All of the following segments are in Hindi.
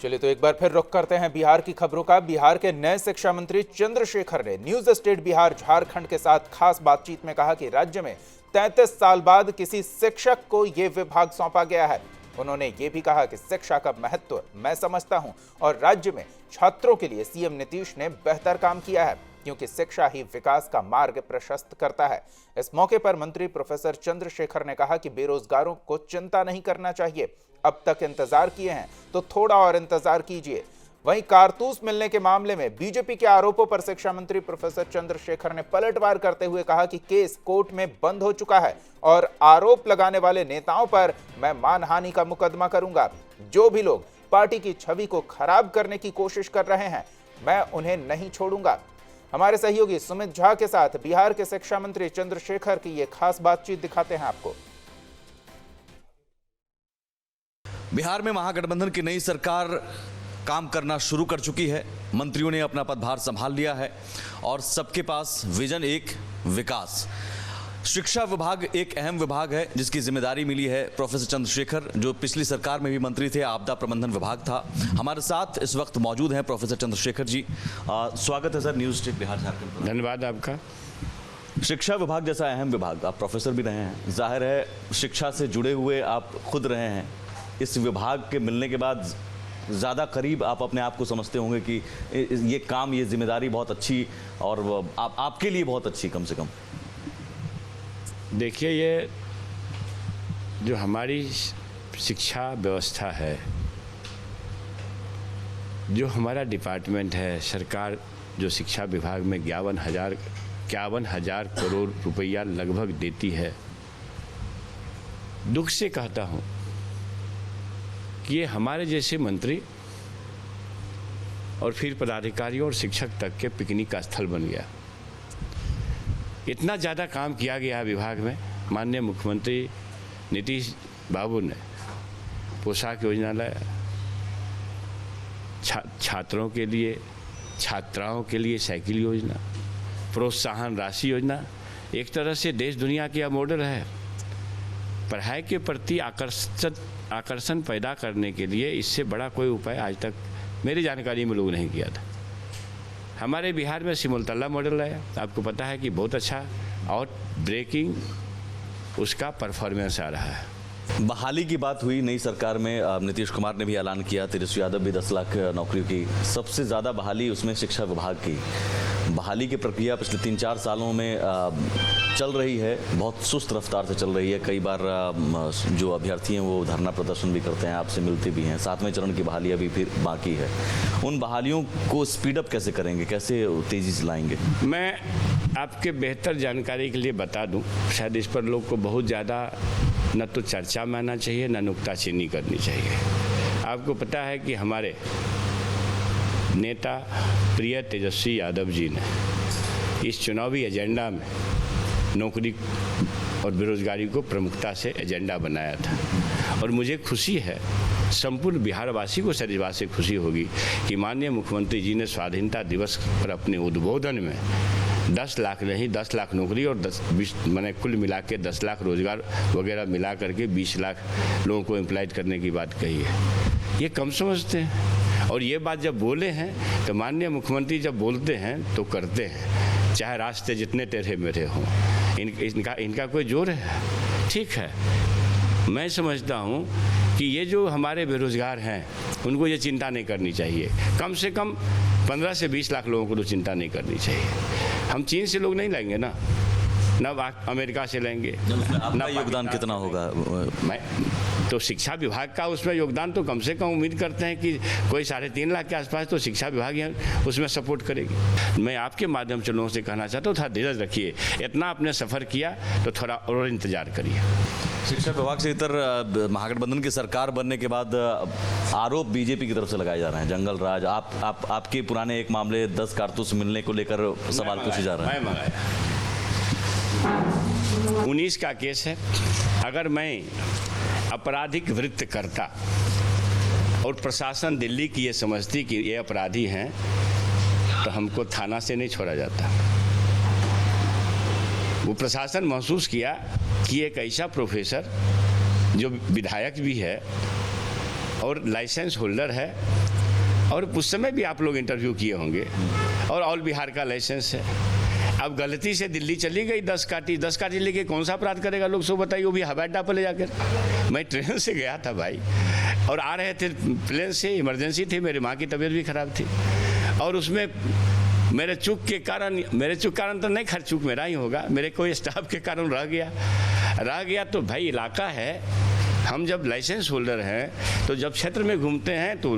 चलिए तो एक बार फिर रुख करते हैं बिहार की खबरों का। बिहार के नए शिक्षा मंत्री चंद्रशेखर ने न्यूज स्टेट बिहार झारखंड के साथ खास बातचीत में कहा कि राज्य में 33 साल बाद किसी शिक्षक को यह विभाग सौंपा गया है। उन्होंने ये भी कहा कि शिक्षा का महत्व मैं समझता हूं और राज्य में छात्रों के लिए सीएम नीतीश ने बेहतर काम किया है, क्योंकि शिक्षा ही विकास का मार्ग प्रशस्त करता है। इस मौके पर मंत्री प्रोफेसर चंद्रशेखर ने कहा कि बेरोजगारों को चिंता नहीं करना चाहिए। अब तक इंतजार किए हैं तो थोड़ा और इंतजार कीजिए। वहीं कारतूस मिलने के मामले में बीजेपी के आरोपों पर शिक्षा मंत्री प्रोफेसर चंद्रशेखर ने पलटवार करते हुए कहा कि केस कोर्ट में बंद हो चुका है और आरोप लगाने वाले नेताओं पर मैं मानहानि का मुकदमा करूंगा। जो भी लोग पार्टी की छवि को खराब करने की कोशिश कर रहे हैं, मैं उन्हें नहीं छोड़ूंगा। हमारे सहयोगी सुमित झा के साथ बिहार के शिक्षा मंत्री चंद्रशेखर की ये खास बातचीत दिखाते हैं आपको। बिहार में महागठबंधन की नई सरकार काम करना शुरू कर चुकी है। मंत्रियों ने अपना पदभार संभाल लिया है और सबके पास विजन एक विकास। शिक्षा विभाग एक अहम विभाग है जिसकी जिम्मेदारी मिली है प्रोफेसर चंद्रशेखर, जो पिछली सरकार में भी मंत्री थे। आपदा प्रबंधन विभाग था। हमारे साथ इस वक्त मौजूद हैं प्रोफेसर चंद्रशेखर जी। स्वागत है sir news state Bihar Jharkhand. धन्यवाद आपका। शिक्षा विभाग जैसा अहम विभाग, आप प्रोफेसर भी रहे हैं, जाहिर है शिक्षा से जुड़े हुए आप खुद रहे हैं। इस विभाग के मिलने के बाद ज़्यादा करीब आप अपने आप को समझते होंगे कि ये काम, ये जिम्मेदारी बहुत अच्छी और आपके लिए बहुत अच्छी कम से कम। देखिए, ये जो हमारी शिक्षा व्यवस्था है, जो हमारा डिपार्टमेंट है, सरकार जो शिक्षा विभाग में 51 हजार करोड़ रुपया लगभग देती है, दुख से कहता हूँ कि ये हमारे जैसे मंत्री और फिर पदाधिकारियों और शिक्षक तक के पिकनिक का स्थल बन गया। इतना ज़्यादा काम किया गया विभाग में। माननीय मुख्यमंत्री नीतीश बाबू ने पोशाक योजना लाया, छात्रों के लिए, छात्राओं के लिए साइकिल योजना, प्रोत्साहन राशि योजना। एक तरह से देश दुनिया की यह मॉडल है। पढ़ाई के प्रति आकर्षण पैदा करने के लिए इससे बड़ा कोई उपाय आज तक मेरी जानकारी में लोग नहीं किया था। हमारे बिहार में सिमुलतला मॉडल आया, आपको पता है कि बहुत अच्छा और ब्रेकिंग उसका परफॉर्मेंस आ रहा है। बहाली की बात हुई नई सरकार में, नीतीश कुमार ने भी ऐलान किया, तेजस्वी यादव भी 10 लाख नौकरियों की, सबसे ज़्यादा बहाली उसमें शिक्षा विभाग की। बहाली की प्रक्रिया पिछले 3-4 सालों में चल रही है, बहुत सुस्त रफ्तार से चल रही है। कई बार जो अभ्यर्थी हैं वो धरना प्रदर्शन भी करते हैं, आपसे मिलते भी हैं। 7वें चरण की बहाली अभी फिर बाकी है। उन बहालियों को स्पीडअप कैसे करेंगे, कैसे तेज़ी से लाएंगे? मैं आपके बेहतर जानकारी के लिए बता दूं, शायद इस पर लोग को बहुत ज़्यादा न तो चर्चा में आना चाहिए, न नुक्ताचीनी करनी चाहिए। आपको पता है कि हमारे नेता प्रिय तेजस्वी यादव जी ने इस चुनावी एजेंडा में नौकरी और बेरोजगारी को प्रमुखता से एजेंडा बनाया था। और मुझे खुशी है, संपूर्ण बिहारवासी को शायद इस बात से खुशी होगी कि माननीय मुख्यमंत्री जी ने स्वाधीनता दिवस पर अपने उद्बोधन में 10 लाख नहीं, 10 लाख नौकरी और 20 मैंने कुल मिला के 10 लाख रोजगार वगैरह मिला करके 20 लाख लोगों को एम्प्लॉयड करने की बात कही है। ये कम समझते हैं। और ये बात जब बोले हैं तो माननीय मुख्यमंत्री जब बोलते हैं तो करते हैं, चाहे रास्ते जितने टेढ़े मेढ़े हों। इनका कोई जोर है? ठीक है, मैं समझता हूँ कि ये जो हमारे बेरोजगार हैं उनको ये चिंता नहीं करनी चाहिए। कम से कम 15 से 20 लाख लोगों को तो चिंता नहीं करनी चाहिए। हम चीन से लोग नहीं लाएंगे ना अमेरिका से लेंगे। अपना योगदान कितना होगा? मैं तो शिक्षा विभाग का उसमें योगदान तो कम से कम उम्मीद करते हैं कि कोई 3.5 लाख के आसपास तो शिक्षा विभाग उसमें सपोर्ट करेगी। मैं आपके माध्यम से लोगों से कहना चाहता हूँ, थोड़ा धीरज रखिए। इतना आपने सफ़र किया तो थोड़ा और इंतजार करिए। शिक्षा विभाग से इतर महागठबंधन की सरकार बनने के बाद आरोप बीजेपी की तरफ से लगाए जा रहे हैं, जंगल राज। आपके पुराने एक मामले 10 कारतूस मिलने को लेकर सवाल पूछे जा रहे हैं। 19 का केस है। अगर मैं आपराधिक वृत्त करता और प्रशासन दिल्ली की ये समझती कि ये अपराधी हैं तो हमको थाना से नहीं छोड़ा जाता। वो प्रशासन महसूस किया कि एक ऐसा प्रोफेसर जो विधायक भी है और लाइसेंस होल्डर है, और उस समय भी आप लोग इंटरव्यू किए होंगे, और ऑल बिहार का लाइसेंस है। अब गलती से दिल्ली चली गई 10 काठी लेके कौन सा अपराध करेगा लोग, सो बताइए, वो भी हवाई अड्डा पर ले जाकर। मैं ट्रेन से गया था भाई, और आ रहे थे प्लेन से, इमरजेंसी थी, मेरी माँ की तबीयत भी खराब थी, और उसमें मेरे चूक के कारण तो नहीं, खैर चूक मेरा ही होगा, मेरे कोई स्टाफ के कारण रह गया। तो भाई इलाका है, हम जब लाइसेंस होल्डर हैं तो जब क्षेत्र में घूमते हैं तो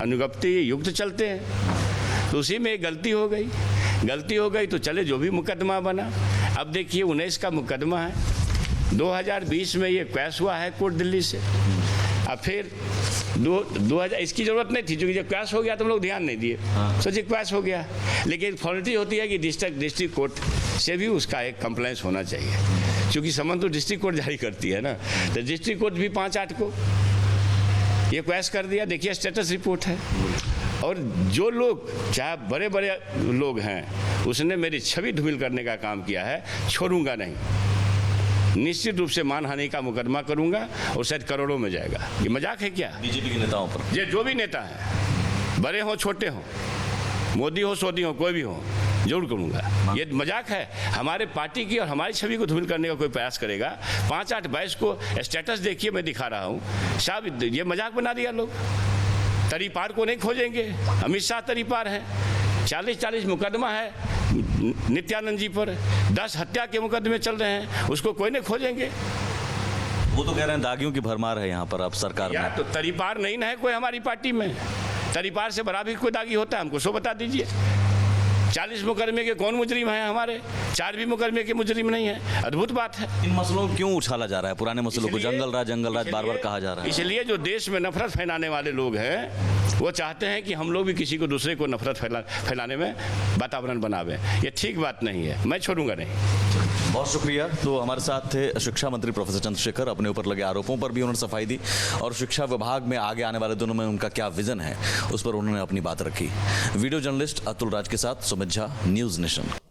अनुगप्ति युक्त चलते हैं, तो उसी में एक गलती हो गई तो चले, जो भी मुकदमा बना। अब देखिए 19 का मुकदमा है, 2020 में ये क्वैश हुआ है कोर्ट दिल्ली से। अब फिर 2000 इसकी ज़रूरत नहीं थी, क्योंकि जब क्वैश हो गया तो हम लोग ध्यान नहीं दिए, सोचिए क्वैश हो गया। लेकिन फॉर्मेलिटी होती है कि डिस्ट्रिक्ट कोर्ट से भी उसका एक कंप्लेंस होना चाहिए, क्योंकि समन तो डिस्ट्रिक्ट कोर्ट जारी करती है ना, तो डिस्ट्रिक्ट कोर्ट भी 5-8 को ये क्वैश कर दिया। देखिए स्टेटस रिपोर्ट है। और जो लोग चाहे बड़े बड़े लोग हैं, उसने मेरी छवि धूमिल करने का काम किया है, छोड़ूंगा नहीं, निश्चित रूप से मानहानि का मुकदमा करूंगा, और शायद करोड़ों में जाएगा। ये मजाक है क्या? बीजेपी के नेताओं पर, ये जो भी नेता है, बड़े हो छोटे हो, मोदी हो सोदी हो, कोई भी हो, जरूर करूंगा। ये मजाक है। हमारे पार्टी की और हमारी छवि को धूमिल करने का कोई प्रयास करेगा, 5-8-22 को स्टेटस देखिए, मैं दिखा रहा हूँ साहब, ये मजाक बना दिया लोग। तरीपार को नहीं खोजेंगे, अमित शाह तरीपार हैं, 40-40 मुकदमा है नित्यानंद जी पर, 10 हत्या के मुकदमे चल रहे हैं, उसको कोई नहीं खोजेंगे। वो तो कह रहे हैं दागियों की भरमार है यहाँ पर अब सरकार में। तो तरीपार नहीं ना है कोई हमारी पार्टी में, तरीपार से बड़ा भी कोई दागी होता है, हमको सो बता दीजिए। 40 मुकदमे के कौन मुजरिम हैं हमारे? 4 भी मुकदमे के मुजरिम नहीं है। अद्भुत बात है। इन मसलों को क्यों उछाला जा रहा है? पुराने मसलों को जंगल राज बार बार कहा जा रहा है। इसलिए जो देश में नफरत फैलाने वाले लोग हैं, वो चाहते हैं कि हम लोग भी किसी को दूसरे को नफरत फैलाने में वातावरण बनावे। ये ठीक बात नहीं है, मैं छोड़ूंगा नहीं। बहुत शुक्रिया। तो हमारे साथ थे शिक्षा मंत्री प्रोफेसर चंद्रशेखर। अपने ऊपर लगे आरोपों पर भी उन्होंने सफाई दी, और शिक्षा विभाग में आगे आने वाले दिनों में उनका क्या विजन है, उस पर उन्होंने अपनी बात रखी। वीडियो जर्नलिस्ट अतुल राज के साथ सुमित झा, न्यूज़ नेशन।